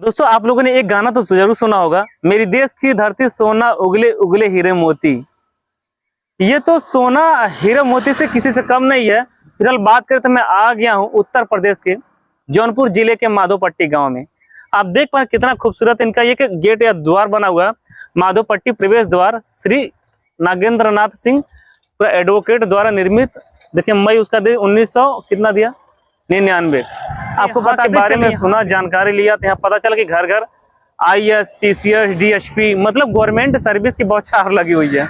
दोस्तों आप लोगों ने एक गाना तो जरूर सुना होगा, मेरी देश की धरती सोना उगले उगले हीरे मोती। ये तो सोना हीरे मोती से किसी से कम नहीं है। फिलहाल बात करें तो मैं आ गया हूँ उत्तर प्रदेश के जौनपुर जिले के माधोपट्टी गांव में। आप देख पा कितना खूबसूरत इनका ये गेट या द्वार बना हुआ है। माधोपट्टी प्रवेश द्वार श्री नागेंद्रनाथ सिंह एडवोकेट द्वारा निर्मित। देखिए मई उसका दे 1900 कितना दिया 99। आपको पता के बारे में सुना, जानकारी लिया तो यहाँ पता चला कि घर घर IAS, TCS, DSP मतलब गवर्नमेंट सर्विस की बौछार लगी हुई है।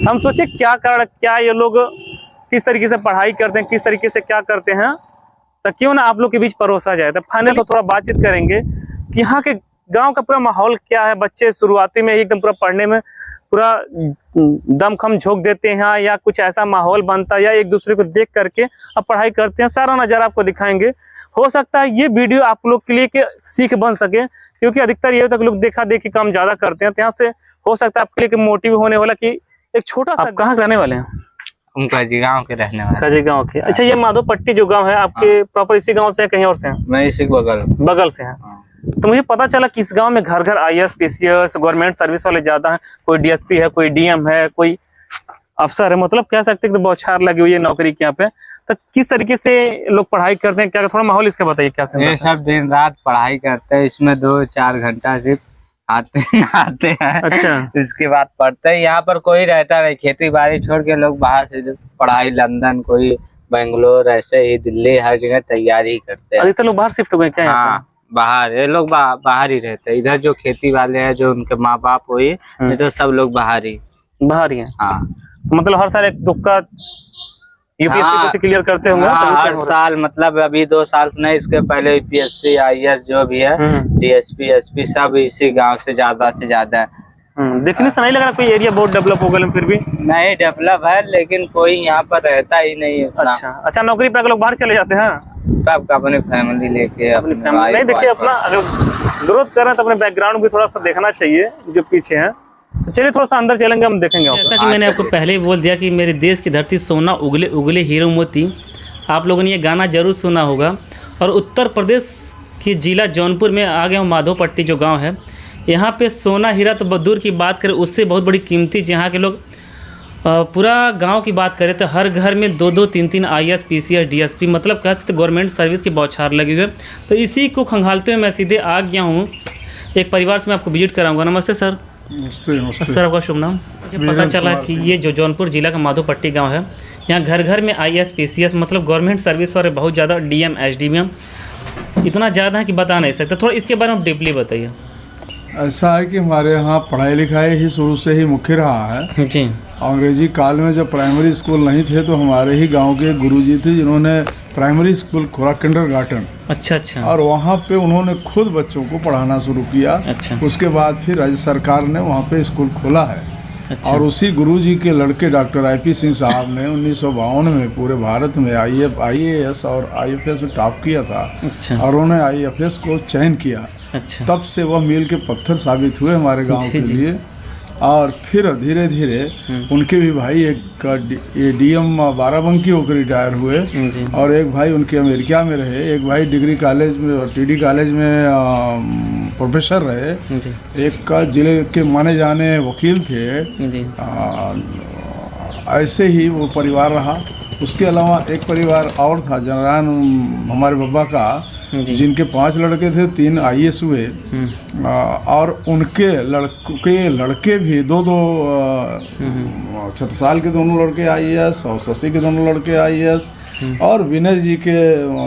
हम सोचे क्या ये लोग किस तरीके से पढ़ाई करते हैं, किस तरीके से क्या करते हैं, तो क्यों ना आप लोग के बीच परोसा जाए। तो फाइनल तो थोड़ा बातचीत करेंगे कि यहाँ के गांव का पूरा माहौल क्या है। बच्चे शुरुआती में एकदम पूरा पढ़ने में पूरा दमखम झोंक देते हैं या कुछ ऐसा माहौल बनता है या एक दूसरे को देख करके अब पढ़ाई करते हैं, सारा नज़ारा आपको दिखाएंगे। हो सकता है ये वीडियो आप लोग के लिए कि सीख बन सके, क्योंकि अधिकतर ये तक लोग देखा देखी काम ज्यादा करते हैं। तो यहाँ से हो सकता है आपके लिए मोटिव होने वाला कि एक छोटा सा। कहाँ रहने वाले हैं? हम काजी गाँव के रहने वाले। काजी गाँव के। अच्छा, ये माधोपट्टी जो गाँव है आपके प्रॉपर इसी गाँव से है कहीं और से है? मैं इसी बगल से है। तो मुझे पता चला कि इस गांव में घर घर IAS, PCS गवर्नमेंट सर्विस वाले ज्यादा हैं। कोई DSP है, कोई DM है, कोई अफसर है, मतलब कह सकते हैं कि बौछार लगी हुई है नौकरी के यहाँ पे। तो किस तरीके से लोग पढ़ाई करते हैं, क्या थोड़ा माहौल इसका बताइए क्या ये सब दिन रात पढ़ाई करते हैं। इसमें 2-4 घंटा सिर्फ आते हैं। अच्छा, इसके बाद पढ़ते हैं। यहाँ पर कोई रहता नहीं, खेती बाड़ी छोड़ के लोग बाहर से पढ़ाई लंदन, कोई बेंगलोर, ऐसे ही दिल्ली, हर जगह तैयारी करते हैं। अधिकतर लोग बाहर शिफ्ट हो गए क्या? हाँ, बाहर ये लोग बाहर ही रहते हैं। इधर जो खेती वाले हैं, जो उनके माँ बाप हुए, तो सब लोग बाहर ही हैं। हाँ, मतलब हर साल एक तुक्का UPSC से क्लियर करते होंगे। हर साल, मतलब अभी 2 साल से नहीं, इसके पहले UPSC, IAS जो भी है, DSP, SP सब इसी गांव से ज्यादा है। देखने से नहीं लग रहा कोई एरिया बहुत डेवलप हो गया। फिर भी नहीं डेवलप है, लेकिन कोई यहाँ पर रहता ही नहीं है। अच्छा, नौकरी पे लोग बाहर चले जाते हैं। सब अपनी फैमिली लेके, अपनी फैमिली नहीं। देखिए अपना अगर ग्रोथ कर रहे हैं तो अपने बैकग्राउंड भी थोड़ा सा देखना चाहिए जो पीछे है। तो चलिए थोड़ा सा अंदर चलेंगे, हम देखेंगे। जैसा कि मैंने आपको पहले ही बोल दिया कि मेरे देश की धरती सोना उगले उगले हीरो मोती। आप लोगों ने ये गाना जरूर सुना होगा। और उत्तर प्रदेश की जिला जौनपुर में आ गया हूँ। माधोपट्टी जो गांव है, यहाँ पे सोना हीरा तो दूर की बात करें, उससे बहुत बड़ी कीमती यहाँ के लोग पूरा गांव की बात करें तो हर घर में 2-2, 3-3 IAS, PCS, DSP मतलब कह सकते गवर्नमेंट सर्विस की बौछार लगी हुई है। तो इसी को खंगालते हुए मैं सीधे आ गया हूँ एक परिवार से। मैं आपको विजिट कराऊंगा। नमस्ते सर। नमस्ते। सर आपका शुभ नाम? मुझे पता चला कि ये जो जौनपुर जिला का माधोपट्टी गांव है, यहाँ घर घर में IAS, PCS मतलब गवर्नमेंट सर्विस वाले बहुत ज़्यादा, DM, SDM इतना ज़्यादा है कि बता नहीं सकते। थोड़ा इसके बारे में डीपली बताइए। ऐसा है कि हमारे यहाँ पढ़ाई लिखाई ही शुरू से ही मुख्य रहा है जी। अंग्रेजी काल में जब प्राइमरी स्कूल नहीं थे तो हमारे ही गांव के गुरुजी थे जिन्होंने प्राइमरी स्कूल खोला, किंडरगार्टन। अच्छा। और वहाँ पे उन्होंने खुद बच्चों को पढ़ाना शुरू किया। अच्छा। उसके बाद फिर राज्य सरकार ने वहाँ पे स्कूल खोला है। अच्छा। और उसी गुरुजी के लड़के डॉक्टर IP सिंह साहब ने 1952 में पूरे भारत में IAS और IFS में टॉप किया था। अच्छा। और उन्होंने IFS को चयन किया। अच्छा। तब से वह मील के पत्थर साबित हुए हमारे गांव के लिए। और फिर धीरे धीरे उनके भी भाई, एक DM बाराबंकी होकर रिटायर हुए और एक भाई उनके अमेरिका में रहे, एक भाई डिग्री कॉलेज में और TD कॉलेज में प्रोफेसर रहे, एक का जिले के माने जाने वकील थे। ऐसे ही वो परिवार रहा। उसके अलावा एक परिवार और था जनरान हमारे बाबा का, जिनके 5 लड़के थे, 3 IAS हुए। और उनके लड़के भी 2-2 छत्रसाल के दोनों लड़के IAS और शशि के दोनों लड़के IAS। और विनय जी के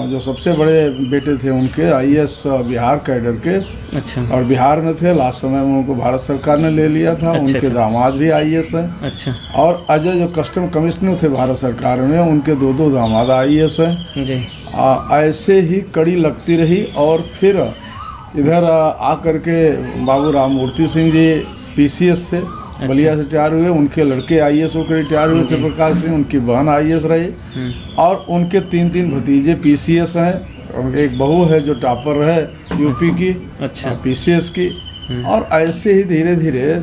जो सबसे बड़े बेटे थे उनके IAS बिहार कैडर के। अच्छा। और बिहार में थे, लास्ट समय में उनको भारत सरकार ने ले लिया था। अच्छा। उनके दामाद भी IAS हैं। अच्छा। और अजय जो कस्टम कमिश्नर थे भारत सरकार में, उनके 2-2 दामाद IAS हैं जी। ऐसे ही कड़ी लगती रही। और फिर इधर आकर के बाबू राम मूर्ति सिंह जी PCS थे। अच्छा। बलिया से रिटायर हुए, उनके लड़के IAS होकर रिटायर हुए, शिव प्रकाश सिंह, उनकी बहन IAS रही। और उनके 3-3 भतीजे PCS हैं। और एक बहू है जो टॉपर रहे UP की। अच्छा। PCS की। और ऐसे ही धीरे धीरे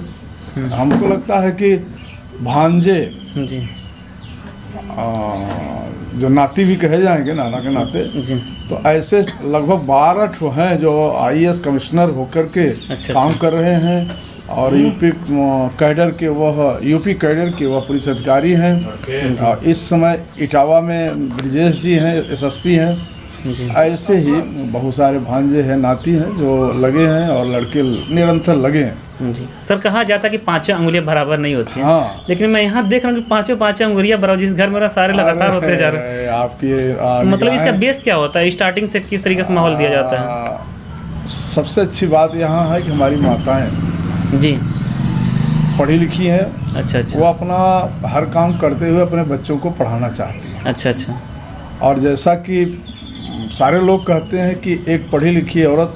हमको लगता है कि भांजे जो नाती भी कहे जाएंगे नाना के नाते, जी। तो ऐसे लगभग 12 ठो हैं जो IAS कमिश्नर होकर के अच्छा, काम अच्छा। कर रहे हैं। और यूपी कैडर के वह पुलिस अधिकारी हैं। और इस समय इटावा में ब्रिजेश जी हैं, SSP हैं। जी। ऐसे ही बहुत सारे भांजे हैं, नाती हैं जो लगे हैं और लड़के निरंतर लगे हैं। जी सर, कहा जाता है कि पांचों अंगुलियां बराबर नहीं होती हैं। हाँ, लेकिन मैं यहाँ देख रहा हूँ कि पांचों अंगुलियां बराबर, जिस घर मेरा सारे लगातार होते जा रहे हैं। आपकी मतलब इसका बेस क्या होता है, स्टार्टिंग से किस तरीके से माहौल दिया जाता है? सबसे अच्छी बात यहाँ है कि हमारी माताएं जी। पढ़ी लिखी हैं। अच्छा अच्छा। वो अपना हर काम करते हुए अपने बच्चों को पढ़ाना चाहती हैं। अच्छा अच्छा। और जैसा कि सारे लोग कहते हैं कि एक पढ़ी लिखी औरत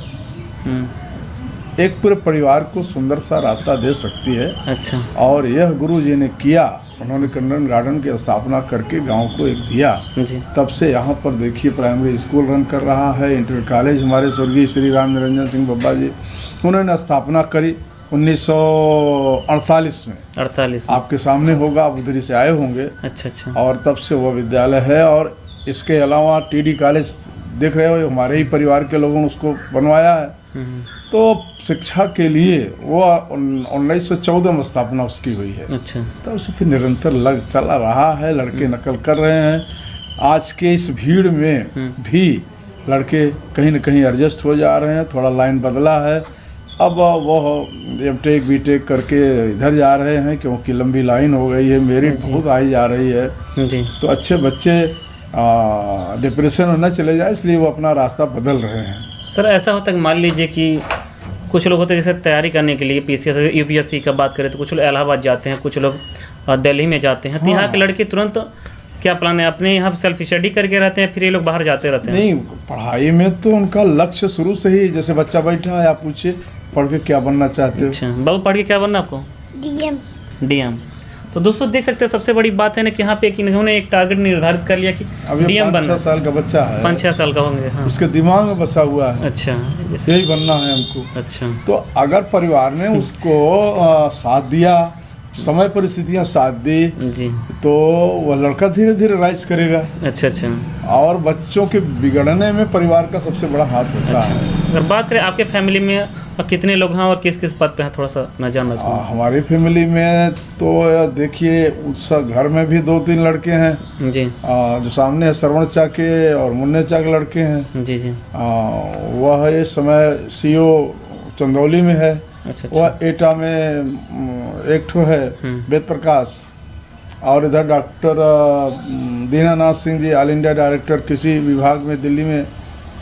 एक पूरे परिवार को सुंदर सा रास्ता दे सकती है। अच्छा। और यह गुरु जी ने किया, उन्होंने कंडन गार्डन की स्थापना करके गांव को एक दिया। जी। तब से यहाँ पर देखिए प्राइमरी स्कूल रन कर रहा है। इंटर कॉलेज हमारे स्वर्गीय श्री राम निरंजन सिंह बब्बा जी उन्होंने स्थापना करी 1948 में। 48 आपके सामने होगा, आप उधर से आए होंगे। अच्छा अच्छा। और तब से वह विद्यालय है। और इसके अलावा TD कॉलेज देख रहे हो, हमारे ही परिवार के लोगों ने उसको बनवाया है। तो शिक्षा के लिए वो 1914 में स्थापना उसकी हुई है। अच्छा। तो उसे फिर निरंतर चला रहा है। लड़के नकल कर रहे हैं। आज के इस भीड़ में भी लड़के कहीं न कहीं एडजस्ट हो जा रहे हैं। थोड़ा लाइन बदला है। अब वो M.Tech B.Tech करके इधर जा रहे हैं, क्योंकि लंबी लाइन हो गई है, मेरिट बहुत आई जा रही है। जी। तो अच्छे बच्चे डिप्रेशन में न चले जाए, इसलिए वो अपना रास्ता बदल रहे हैं। सर ऐसा होता है कि मान लीजिए कि कुछ लोग होते हैं जैसे तैयारी करने के लिए PCS UPSC का बात करें तो कुछ लोग इलाहाबाद जाते हैं, कुछ लोग दिल्ली में जाते हैं। तो यहाँ के लड़के तुरंत क्या प्लान है, अपने यहाँ सेल्फ स्टडी करके रहते हैं, फिर ये लोग बाहर जाते रहते हैं? नहीं, पढ़ाई में तो उनका लक्ष्य शुरू से ही, जैसे बच्चा बैठा है, आप पूछिए पढ़ के क्या बनना चाहते हो? अच्छा बाबू, पढ़ के क्या बनना आपको? DM। तो दोस्तों देख सकते हैं, सबसे बड़ी बात है ना कि यहाँ पे इन्होंने एक टारगेट निर्धारित कर लिया कि DM बनना। 5-6 साल का बच्चा है, 5-6 साल का होंगे। हाँ। उसके दिमाग में बसा हुआ है अच्छा, यही बनना है हमको। अच्छा। तो अगर परिवार ने उसको साथ दिया, समय परिस्थितियाँ साथ दी, जी। तो वह लड़का धीरे धीरे राइज करेगा। अच्छा अच्छा। और बच्चों के बिगड़ने में परिवार का सबसे बड़ा हाथ होता है। अगर बात करें आपके फैमिली में कितने लोग हैं और किस किस पद पे हैं, थोड़ा सा मैं जानना चाहूँगा। हमारी फैमिली में तो देखिए, उस घर में भी 2-3 लड़के हैं। जी। जो सामने है श्रवण चा के और मुन्ने चा के लड़के हैं। जी जी। वह इस समय CO चंदौली में है। अच्छा। वह एटा में एक ठो है वेद प्रकाश। और इधर doctor Dinanath Singh ji all India director किसी विभाग में दिल्ली में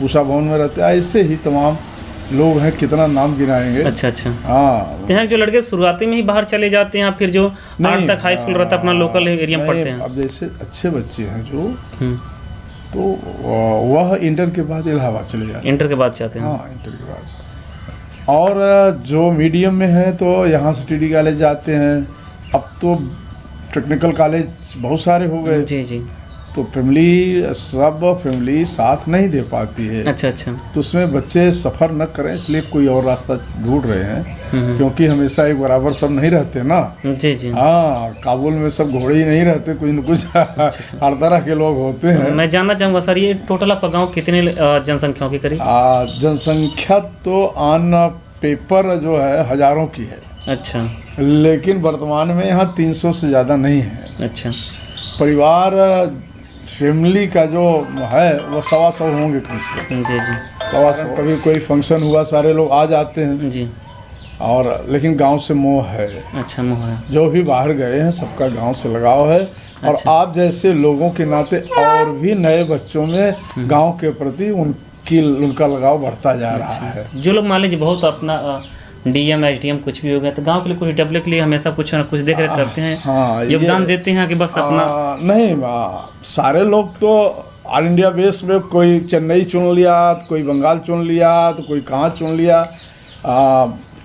उषा भवन में रहते हैं। ऐसे ही तमाम लोग हैं, कितना नाम गिनाएंगे। अच्छा अच्छा। हाँ, तो यहाँ जो लड़के शुरुआती में ही बाहर चले जाते हैं, फिर जो 8 तक हाई स्कूल रहता है अपना लोकल एरिया में पढ़ते हैं? अब जैसे अच्छे बच्चे हैं जो, तो वह इंटर के बाद इलाहाबाद चले जाते हैं। इंटर के बाद चाहते हैं? हाँ, इंटर के बाद। और जो मीडियम में है तो यहाँ से TD कॉलेज जाते हैं। अब तो टेक्निकल कॉलेज बहुत सारे हो गए। जी जी। तो फैमिली साथ नहीं दे पाती है। अच्छा अच्छा। तो उसमें बच्चे सफ़र न करें, इसलिए कोई और रास्ता ढूंढ रहे हैं। क्योंकि हमेशा एक बराबर सब नहीं रहते ना। जी जी। हाँ, काबुल में सब घोड़े ही नहीं रहते, कुछ न कुछ हर तरह के लोग होते हैं। मैं जानना चाहूँगा सर, ये टोटल आपका गाँव कितने जनसंख्याओं की करीब? जनसंख्या तो ऑन पेपर जो है हजारों की है। अच्छा। लेकिन वर्तमान में यहाँ 300 से ज़्यादा नहीं है। अच्छा। परिवार फैमिली का जो है वो 125 होंगे कम से कम। जी जी। 125। कभी कोई फंक्शन हुआ सारे लोग आ जाते हैं जी। और लेकिन गांव से मोह है। अच्छा, मोह है। जो भी बाहर गए हैं सबका गांव से लगाव है। और अच्छा। आप जैसे लोगों के नाते और भी नए बच्चों में गांव के प्रति उनका लगाव बढ़ता जा रहा है। जो लोग मान लीजिए बहुत अपना DM SDM कुछ भी हो गया तो गांव के लिए कुछ डेवलप के लिए हमेशा कुछ ना कुछ देख रेख करते हैं। हाँ, योगदान देते हैं कि बस अपना नहीं, सारे लोग तो ऑल इंडिया बेस में, कोई चेन्नई चुन लिया तो कोई बंगाल चुन लिया तो कोई कहाँ चुन लिया।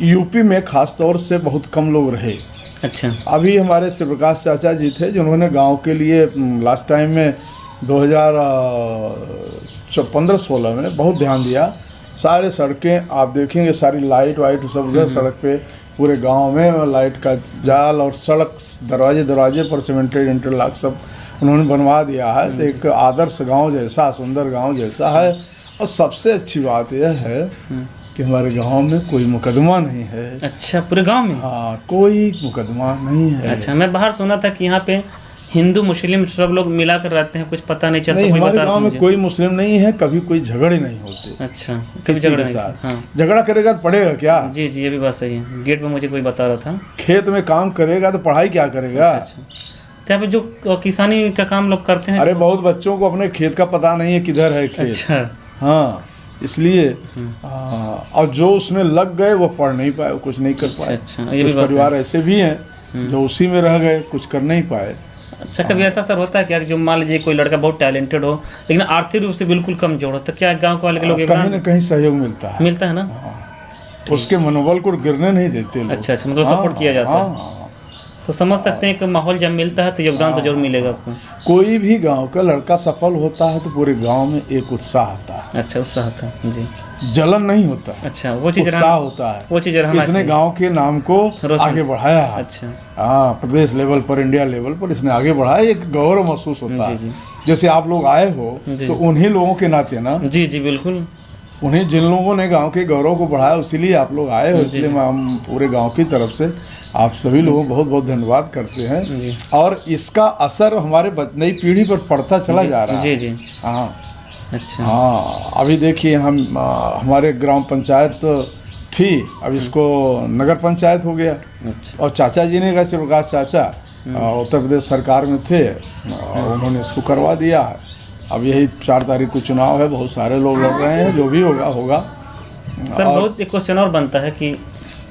यूपी में खास तौर से बहुत कम लोग रहे। अच्छा। अभी हमारे श्री प्रकाश चाचा जी थे जिन्होंने गांव के लिए लास्ट टाइम में 2015-16 में बहुत ध्यान दिया। सारे सड़कें आप देखेंगे, सारी लाइट वाइट सब उधर सड़क पे पूरे गांव में लाइट का जाल और सड़क दरवाजे पर सीमेंटेड इंटरलॉक सब उन्होंने बनवा दिया है। तो एक आदर्श गांव जैसा, सुंदर गांव जैसा है। और सबसे अच्छी बात यह है कि हमारे गांव में कोई मुकदमा नहीं है। अच्छा, पूरे गांव में? हाँ, कोई मुकदमा नहीं है। अच्छा, मैं बाहर सुना था कि यहाँ पे हिंदू मुस्लिम सब लोग मिलाकर रहते हैं, कुछ पता नहीं चलता। नहीं, कोई हमारे बता गांव में मुझे। कोई मुस्लिम नहीं है, कभी कोई झगड़े नहीं होते। अच्छा, कभी किसी झगड़ा के नहीं? साथ। हाँ झगड़ा करेगा तो पढ़ेगा क्या? जी जी, ये भी बात सही है। गेट पे मुझे कोई बता रहा था। खेत में काम करेगा तो पढ़ाई क्या करेगा? अच्छा, तो यहाँ पे जो किसानी का काम लोग करते हैं। अरे बहुत बच्चों को अपने खेत का पता नहीं है किधर है खेत। अच्छा, हाँ, इसलिए और जो उसमें लग गए वो पढ़ नहीं पाए, कुछ नहीं कर पाए। अच्छा, ये भी कुछ बात परिवार ऐसे भी हैं जो उसी में रह गए, कुछ कर नहीं पाए। अच्छा, कभी ऐसा सर होता है क्या कि जो मान लीजिए कोई लड़का बहुत टैलेंटेड हो लेकिन आर्थिक रूप से बिल्कुल कमजोर हो, तो क्या गांव के वाले के लोग कहीं न कहीं सहयोग मिलता है। मिलता है ना? उसके मनोबल को गिरने नहीं देते लोग। अच्छा अच्छा, मतलब सपोर्ट किया जाता है। तो समझ सकते हैं कि माहौल जब मिलता है तो योगदान तो जरूर मिलेगा आपको। कोई भी गांव का लड़का सफल होता है तो पूरे गांव में एक उत्साह आता है। अच्छा, उत्साह था जी। जलन नहीं होता। अच्छा, वो चीज़ उत्साह होता है। वो चीज़ रहना इसने चाहिए। गांव के नाम को रोशन। आगे बढ़ाया है। अच्छा, हाँ, प्रदेश लेवल पर, इंडिया लेवल पर इसने आगे बढ़ाया, एक गौरव महसूस होता जी, है। जैसे आप लोग आए हो जी। तो उन्हीं लोगों के नाते ना, जी जी बिल्कुल। उन्हें जिन लोगों ने गांव के गौरव को बढ़ाया इसीलिए आप लोग आए हो। जी, इसलिए जी। हम पूरे गांव की तरफ से आप सभी लोगों को बहुत बहुत धन्यवाद करते जी। हैं। और इसका असर हमारे नई पीढ़ी पर पड़ता चला जा रहा है। जी जी। हाँ अच्छा, हाँ, अभी देखिए हम हमारे ग्राम पंचायत थी, अब इसको नगर पंचायत हो गया। अच्छा, और चाचा जी ने, कैसे प्रकाश चाचा उत्तर प्रदेश सरकार में थे, और उन्होंने इसको करवा दिया है। अब यही 4 तारीख को चुनाव है, बहुत सारे लोग लड़ रहे हैं, जो भी होगा होगा। सर बहुत एक क्वेश्चन और बनता है कि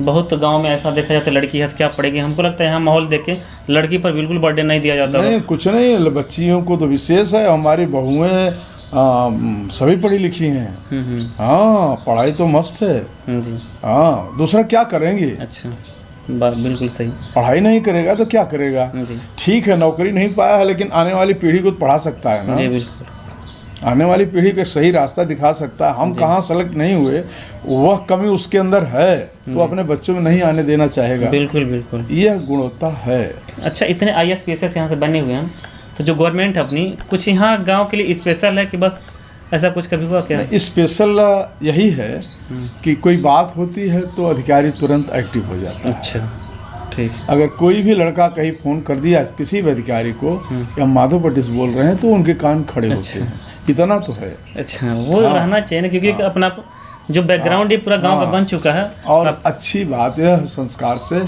बहुत गांव में ऐसा देखा जाता है लड़की है तो क्या पड़ेगी। हमको लगता है यहाँ माहौल देख के लड़की पर बिल्कुल बर्थडे नहीं दिया जाता। नहीं, कुछ नहीं, बच्चियों को तो विशेष है। हमारी बहुएं सभी पढ़ी लिखी हैं। हाँ, पढ़ाई तो मस्त है। जी। हाँ, दूसरा क्या करेंगे? अच्छा, बात बिल्कुल सही। पढ़ाई नहीं करेगा तो क्या करेगा? जी ठीक है, नौकरी नहीं पाया है, लेकिन आने वाली पीढ़ी को तो पढ़ा सकता है ना। जी बिल्कुल। आने वाली पीढ़ी को सही रास्ता दिखा सकता है। हम कहाँ सेलेक्ट नहीं हुए, वह कमी उसके अंदर है तो अपने बच्चों में नहीं आने देना चाहेगा। बिल्कुल बिल्कुल, यह गुणवत्ता है। अच्छा, इतने IAS PSS यहाँ से बने हुए हैं, तो जो गवर्नमेंट है अपनी, कुछ यहाँ गांव के लिए स्पेशल है कि बस ऐसा कुछ कभी हुआ क्या? स्पेशल यही है कि कोई बात होती है तो अधिकारी तुरंत एक्टिव हो जाता है। अच्छा, ठीक। अगर कोई भी लड़का कहीं फ़ोन कर दिया किसी भी अधिकारी को कि हम माधव पट्टी से बोल रहे हैं, तो उनके कान खड़े होते हैं। इतना तो है। अच्छा, वो रहना चाहिए ना, क्योंकि अपना जो बैकग्राउंड ये पूरा गांव का बन चुका है। और अच्छी बात यह है संस्कार से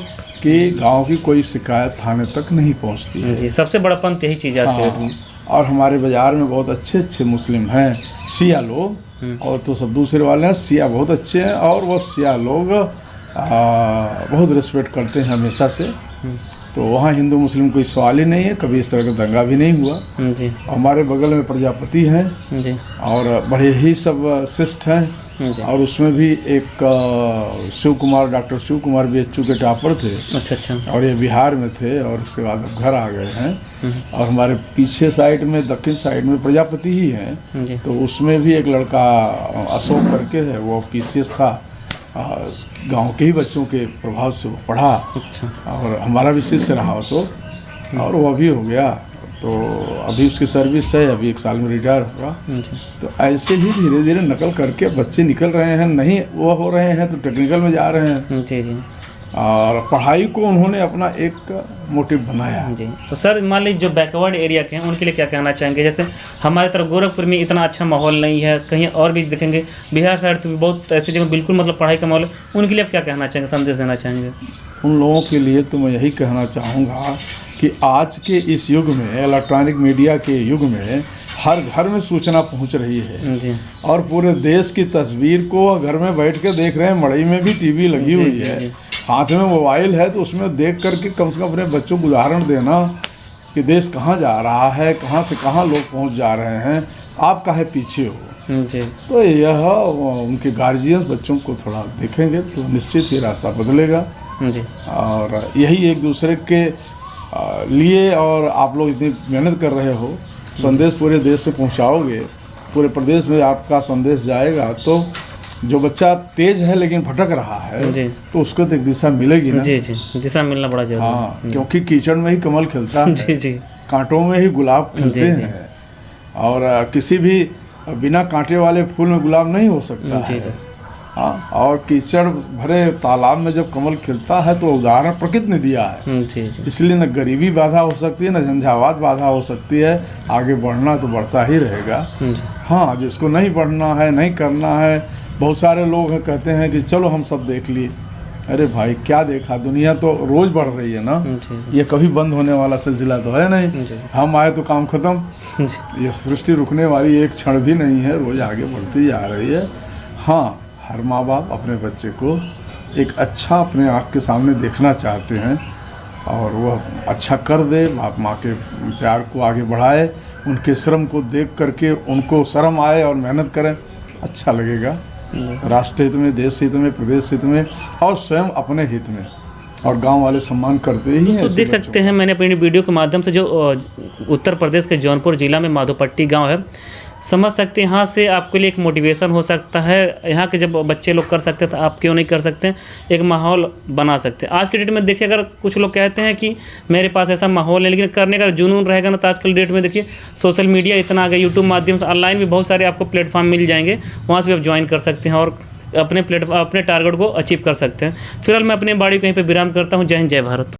कि गांव की कोई शिकायत थाने तक नहीं पहुंचती है। जी, सबसे बड़ा पंथ यही चीज़ है आज के डेट में। और हमारे बाजार में बहुत अच्छे अच्छे मुस्लिम हैं, शिया लोग, और तो सब दूसरे वाले हैं। शिया बहुत अच्छे हैं और वो शिया लोग बहुत रिस्पेक्ट करते हैं हमेशा से। तो वहाँ हिंदू मुस्लिम कोई सवाल ही नहीं है, कभी इस तरह का दंगा भी नहीं हुआ। जी हमारे बगल में प्रजापति हैं जी और बड़े ही सब शिष्ट हैं। जी। और उसमें भी एक शिव कुमार, डॉक्टर शिव कुमार BHU के टॉपर थे। अच्छा अच्छा। और ये बिहार में थे और उसके बाद अब घर आ गए हैं। और हमारे पीछे साइड में, दक्षिण साइड में प्रजापति ही हैं। जी तो उसमें भी एक लड़का अशोक करके है, वो PCS था। गांव के ही बच्चों के प्रभाव से वो पढ़ा अच्छा। और हमारा भी शिष्य रहा अशोक, और वो अभी हो गया। तो अभी उसकी सर्विस है, अभी 1 साल में रिटायर होगा। जी तो ऐसे ही धीरे धीरे नकल करके बच्चे निकल रहे हैं, नहीं वो हो रहे हैं तो टेक्निकल में जा रहे हैं। जी जी और पढ़ाई को उन्होंने अपना एक मोटिव बनाया। जी। तो सर मान लीजिए जो बैकवर्ड एरिया के हैं उनके लिए क्या कहना चाहेंगे? जैसे हमारे तरफ गोरखपुर में इतना अच्छा माहौल नहीं है, कहीं और भी देखेंगे बिहार साइड तो भी बहुत ऐसी जगह बिल्कुल मतलब पढ़ाई का माहौल है, उनके लिए आप क्या कहना चाहेंगे, संदेश देना चाहेंगे? उन लोगों के लिए तो मैं यही कहना चाहूँगा कि आज के इस युग में, इलेक्ट्रॉनिक मीडिया के युग में, हर घर में सूचना पहुंच रही है। जी और पूरे देश की तस्वीर को घर में बैठ के देख रहे हैं। मड़ई में भी टीवी लगी जी, हुई जी, है, जी। हाथ में मोबाइल है, तो उसमें देख करके कम से कम अपने बच्चों को उदाहरण देना कि देश कहाँ जा रहा है, कहाँ से कहाँ लोग पहुँच जा रहे हैं, आप काहे पीछे हो। जी तो यह उनके गार्जियंस बच्चों को थोड़ा देखेंगे तो निश्चित ही रास्ता बदलेगा। जी और यही एक दूसरे के लिए, और आप लोग इतनी मेहनत कर रहे हो, संदेश पूरे देश में पहुंचाओगे, पूरे प्रदेश में आपका संदेश जाएगा, तो जो बच्चा तेज है लेकिन भटक रहा है जी तो उसको तो एक दिशा मिलेगी ना। जी जी, दिशा मिलना बड़ा जरूरी है। हाँ, क्योंकि कीचड़ में ही कमल खिलता है। जी जी कांटों में ही गुलाब खिलते हैं, और किसी भी बिना कांटे वाले फूल में गुलाब नहीं हो सकता है। हाँ, और कीचड़ भरे तालाब में जब कमल खिलता है तो उदाहरण प्रकृति ने दिया है। इसलिए न गरीबी बाधा हो सकती है, न झंझावात बाधा हो सकती है। आगे बढ़ना तो बढ़ता ही रहेगा। हाँ, जिसको नहीं बढ़ना है, नहीं करना है, बहुत सारे लोग कहते हैं कि चलो हम सब देख लिए। अरे भाई, क्या देखा? दुनिया तो रोज बढ़ रही है ना। ये कभी बंद होने वाला सिलसिला तो है नहीं। हम आए तो काम खत्म। ये सृष्टि रुकने वाली एक क्षण भी नहीं है, रोज आगे बढ़ती जा रही है। हाँ, हर माँ बाप अपने बच्चे को एक अच्छा अपने आँख के सामने देखना चाहते हैं, और वह अच्छा कर दे, बाप माँ के प्यार को आगे बढ़ाए, उनके श्रम को देख करके उनको शर्म आए और मेहनत करें, अच्छा लगेगा। राष्ट्र हित में, देश हित में, प्रदेश हित में, और स्वयं अपने हित में, और गांव वाले सम्मान करते ही हैं। तो देख सकते हैं, मैंने अपनी वीडियो के माध्यम से जो उत्तर प्रदेश के जौनपुर जिला में माधोपट्टी गांव है, समझ सकते हैं। यहाँ से आपके लिए एक मोटिवेशन हो सकता है। यहाँ के जब बच्चे लोग कर सकते हैं तो आप क्यों नहीं कर सकते हैं? एक माहौल बना सकते हैं। आज के डेट में देखिए, अगर कुछ लोग कहते हैं कि मेरे पास ऐसा माहौल है, लेकिन करने का जुनून रहेगा ना, तो आजकल डेट में देखिए सोशल मीडिया इतना आ गया, यूट्यूब माध्यम से, ऑनलाइन भी बहुत सारे आपको प्लेटफॉर्म मिल जाएंगे, वहाँ से भी आप ज्वाइन कर सकते हैं और अपने टारगेट को अचीव कर सकते हैं। फिलहाल मैं अपनी बाड़ी कहीं पर विराम करता हूँ। जय हिंद, जय भारत।